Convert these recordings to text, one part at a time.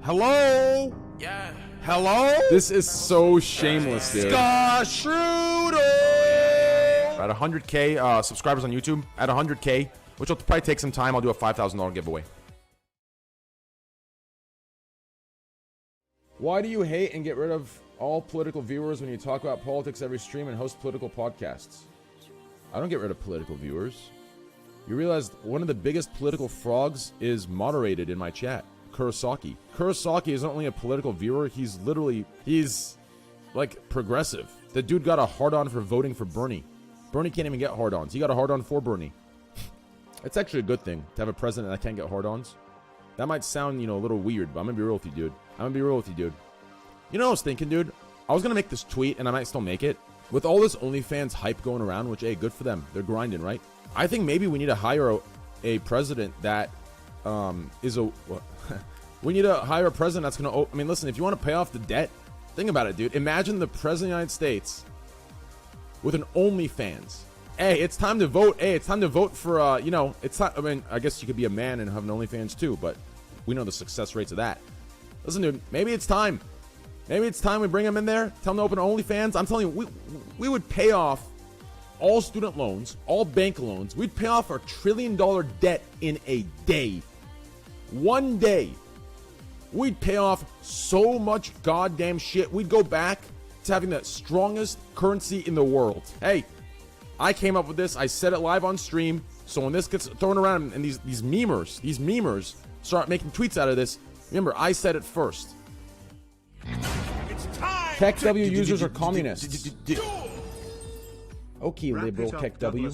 Hello? Yeah. Hello? This is so shameless, dude. Scott Schroeder! At 100K subscribers on YouTube, at 100K, which will probably take some time, I'll do a $5,000 giveaway. Why do you hate and get rid of all political viewers when you talk about politics every stream and host political podcasts? I don't get rid of political viewers. You realize one of the biggest political frogs is moderated in my chat, Kurosaki. Kurosaki isn't only a political viewer, he's like progressive. The dude got a hard-on for voting for Bernie. Bernie can't even get hard-ons. He got a hard-on for Bernie. It's actually a good thing to have a president that can't get hard-ons. That might sound, a little weird, but I'm gonna be real with you, dude. You know what I was thinking, dude? I was gonna make this tweet, and I might still make it. With all this OnlyFans hype going around, which, hey, good for them. They're grinding, right? I think maybe we need to hire a president that we need to hire a president that's gonna... I mean, listen, if you want to pay off the debt, think about it, dude. Imagine the president of the United States with an OnlyFans. Hey, it's time to vote. Hey, it's time to vote for, it's not... I mean, I guess you could be a man and have an OnlyFans too, but we know the success rates of that. Listen, dude, maybe it's time. Maybe it's time we bring him in there, tell him to open OnlyFans. I'm telling you, we would pay off all student loans, all bank loans. We'd pay off our $1 trillion debt in a day. One day. We'd pay off so much goddamn shit. We'd go back to having the strongest currency in the world. Hey, I came up with this. I said it live on stream. So when this gets thrown around and these memers start making tweets out of this, remember, I said it first. Tech W users are communists. Okay, liberal Tech W.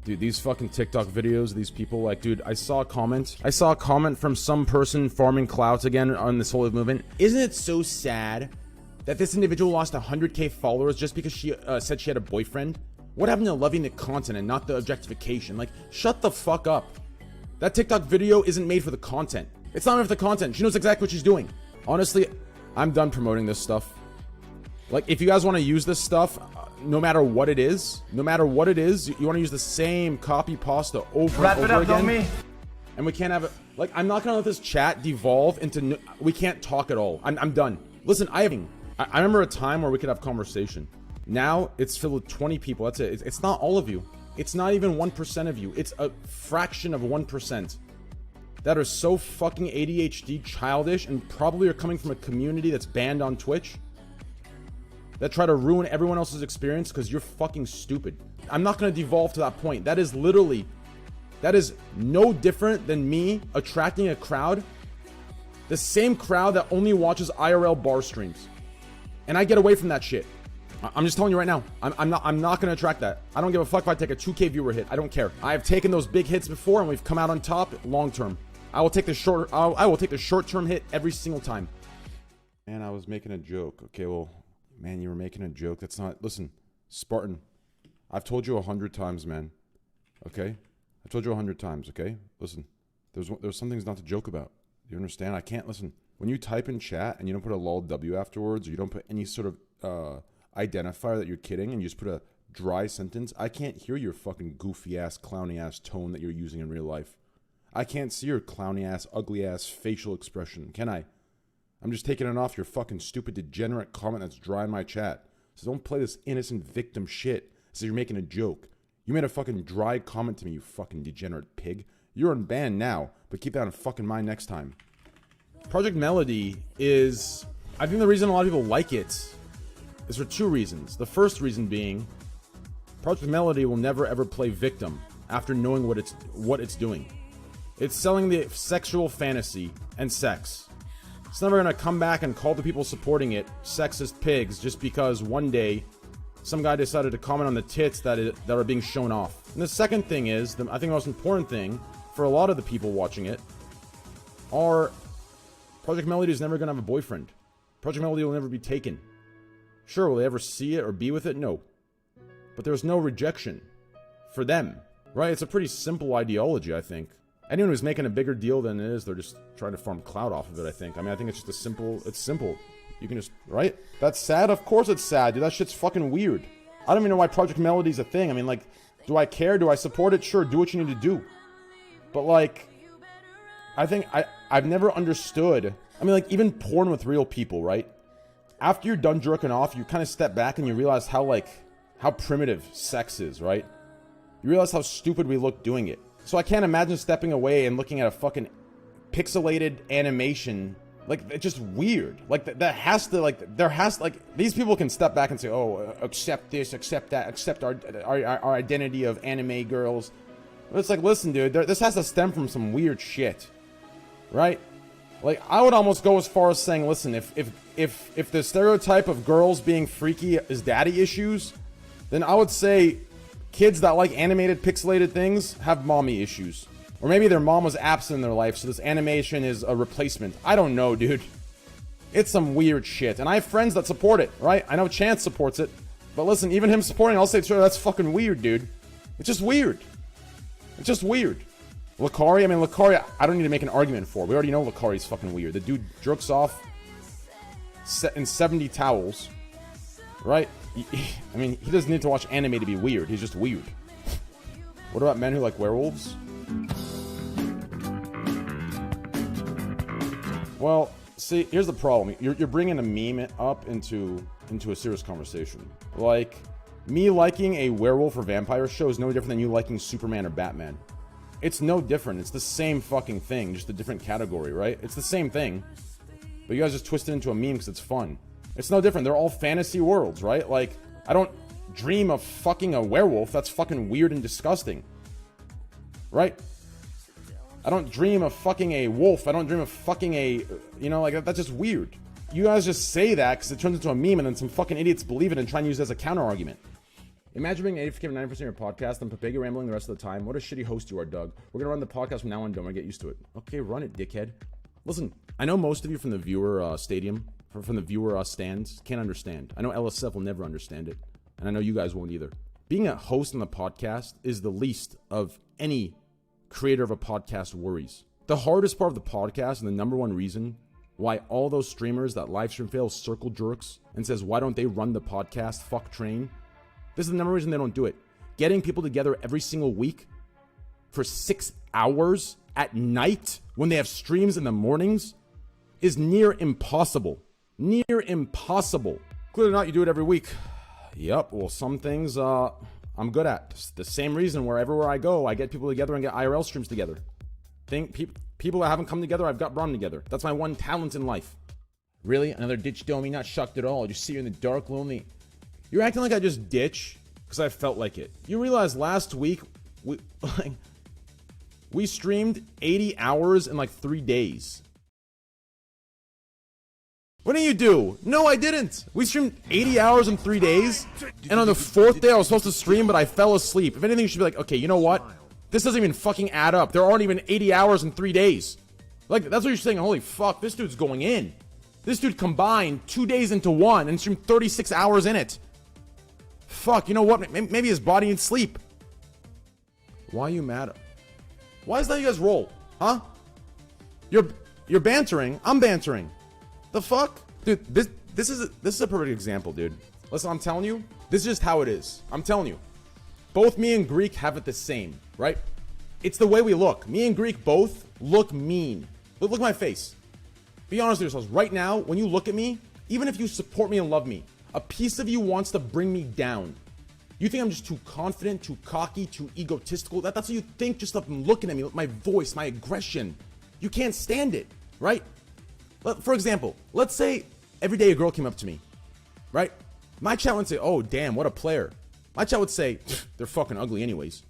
Dude, these fucking TikTok videos, these people, like, dude, I saw a comment from some person farming clout again on this whole movement. Isn't it so sad that this individual lost 100K followers just because she said she had a boyfriend? What happened to loving the content and not the objectification? Like, shut the fuck up. That TikTok video isn't made for the content. It's not made for the content. She knows exactly what she's doing. Honestly, I'm done promoting this stuff. Like, if you guys want to use this stuff, no matter what it is, you want to use the same copy pasta over and over again. And we can't have it. Like, I'm not going to let this chat devolve into, we can't talk at all. I'm done. Listen, I remember a time where we could have conversation. Now, it's filled with 20 people. That's it. It's not all of you. It's not even 1% of you. It's a fraction of 1% that are so fucking ADHD childish and probably are coming from a community that's banned on Twitch that try to ruin everyone else's experience because you're fucking stupid. I'm not going to devolve to that point. That is no different than me attracting a crowd, the same crowd that only watches IRL bar streams. And I get away from that shit. I'm just telling you right now, I'm not going to attract that. I don't give a fuck if I take a 2K viewer hit. I don't care. I have taken those big hits before and we've come out on top long term. I will take the short-term hit every single time. Man, I was making a joke. Okay, well, man, you were making a joke. That's not... Listen, Spartan, I've told you 100 times, man. Okay? I've told you 100 times, okay? Listen, there's some things not to joke about. You understand? I can't... Listen, when you type in chat and you don't put a lol W afterwards, or you don't put any sort of identifier that you're kidding, and you just put a dry sentence, I can't hear your fucking goofy-ass, clowny-ass tone that you're using in real life. I can't see your clowny-ass, ugly-ass facial expression, can I? I'm just taking it off your fucking stupid, degenerate comment that's dry in my chat. So don't play this innocent victim shit so you're making a joke. You made a fucking dry comment to me, you fucking degenerate pig. You're in ban now, but keep that in fucking mind next time. Project Melody is... I think the reason a lot of people like it is for two reasons. The first reason being, Project Melody will never ever play victim after knowing what it's doing. It's selling the sexual fantasy and sex. It's never going to come back and call the people supporting it sexist pigs just because one day some guy decided to comment on the tits that are being shown off. And the second thing is, I think the most important thing for a lot of the people watching it are Project Melody is never going to have a boyfriend. Project Melody will never be taken. Sure, will they ever see it or be with it? No. But there's no rejection for them, right? It's a pretty simple ideology, I think. Anyone who's making a bigger deal than it is, they're just trying to farm clout off of it, I think. I mean, I think it's just it's simple. You can just, right? That's sad? Of course it's sad, dude. That shit's fucking weird. I don't even know why Project Melody's a thing. I mean, like, do I care? Do I support it? Sure, do what you need to do. But, like, I've never understood. I mean, like, even porn with real people, right? After you're done jerking off, you kind of step back and you realize how primitive sex is, right? You realize how stupid we look doing it. So I can't imagine stepping away and looking at a fucking pixelated animation. Like, it's just weird. Like, that has to, like, there has, like, these people can step back and say, oh, accept this, accept that, accept our identity of anime girls. But it's like, listen, dude, this has to stem from some weird shit, right? Like, I would almost go as far as saying, listen, if the stereotype of girls being freaky is daddy issues, then I would say kids that like animated, pixelated things have mommy issues. Or maybe their mom was absent in their life, so this animation is a replacement. I don't know, dude. It's some weird shit. And I have friends that support it, right? I know Chance supports it. But listen, even him supporting, I'll say, sure, that's fucking weird, dude. It's just weird. It's just weird. Lakari, I mean, Lakari, I don't need to make an argument for. We already know Lakari's fucking weird. The dude jerks off in 70 towels, right? I mean, he doesn't need to watch anime to be weird. He's just weird. What about men who like werewolves? Well, see, here's the problem. You're bringing a meme up into a serious conversation. Like, me liking a werewolf or vampire show is no different than you liking Superman or Batman. It's no different. It's the same fucking thing, just a different category, right? It's the same thing. But you guys just twist it into a meme because it's fun. It's no different. They're all fantasy worlds, right? Like, I don't dream of fucking a werewolf. That's fucking weird and disgusting. Right? I don't dream of fucking a wolf. I don't dream of fucking a, you know, like, that's just weird. You guys just say that because it turns into a meme and then some fucking idiots believe it and try and use it as a counter argument. Imagine being 90% of your podcast and Papega rambling the rest of the time. What a shitty host you are, Doug. We're gonna run the podcast from now on. Don't get used to it. Okay, run it, dickhead. Listen, I know most of you from the viewer stadium, from the viewer stands, can't understand. I know LSF will never understand it, and I know you guys won't either. Being a host on the podcast is the least of any creator of a podcast worries. The hardest part of the podcast, and the number one reason why all those streamers that live stream fail circle jerks and says, why don't they run the podcast, fuck train? This is the number one reason they don't do it. Getting people together every single week for 6 hours at night when they have streams in the mornings is near impossible. Near impossible. Clearly not, you do it every week. Yep, well, some things I'm good at. It's the same reason where everywhere I go, I get people together and get IRL streams together. People that haven't come together, I've got brought them together. That's my one talent in life. Really? Another ditch dummy? Not shocked at all. Just sit here in the dark, lonely. You're acting like I just ditch because I felt like it. You realize last week we streamed 80 hours in like 3 days. What did you do? No, I didn't. We streamed 80 hours in 3 days, and on the 4th day I was supposed to stream, but I fell asleep. If anything, you should be like, okay, you know what? This doesn't even fucking add up. There aren't even 80 hours in 3 days. Like, that's what you're saying. Holy fuck, this dude's going in. This dude combined 2 days into one and streamed 36 hours in it. Fuck, you know what? Maybe his body needs sleep. Why are you mad? Why is that you guys roll? Huh? You're bantering. I'm bantering. The fuck? Dude, this is a perfect example, dude. Listen, I'm telling you, this is just how it is. I'm telling you. Both me and Greek have it the same, right? It's the way we look. Me and Greek both look mean. Look at my face. Be honest with yourselves. Right now, when you look at me, even if you support me and love me, a piece of you wants to bring me down. You think I'm just too confident, too cocky, too egotistical? That's what you think just from looking at me, my voice, my aggression. You can't stand it, right? For example, let's say every day a girl came up to me, right? My chat would say, oh, damn, what a player. My chat would say, they're fucking ugly anyways,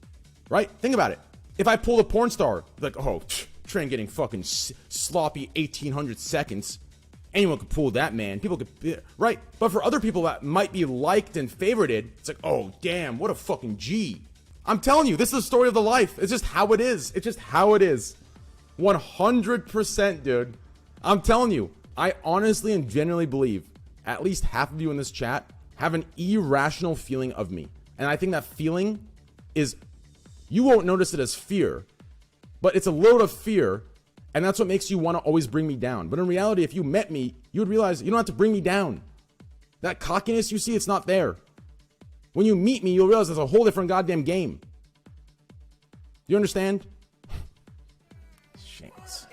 right? Think about it. If I pulled a porn star, like, oh, Train getting fucking sloppy 1800 seconds. Anyone could pull that, man. People could, right? But for other people that might be liked and favorited, it's like, oh, damn, what a fucking G. I'm telling you, this is the story of the life. It's just how it is. It's just how it is. 100%, dude. I'm telling you, I honestly and genuinely believe at least half of you in this chat have an irrational feeling of me. And I think that feeling is, you won't notice it as fear, but it's a load of fear. And that's what makes you want to always bring me down. But in reality, if you met me, you would realize you don't have to bring me down. That cockiness you see, it's not there. When you meet me, you'll realize it's a whole different goddamn game. You understand? Shanks.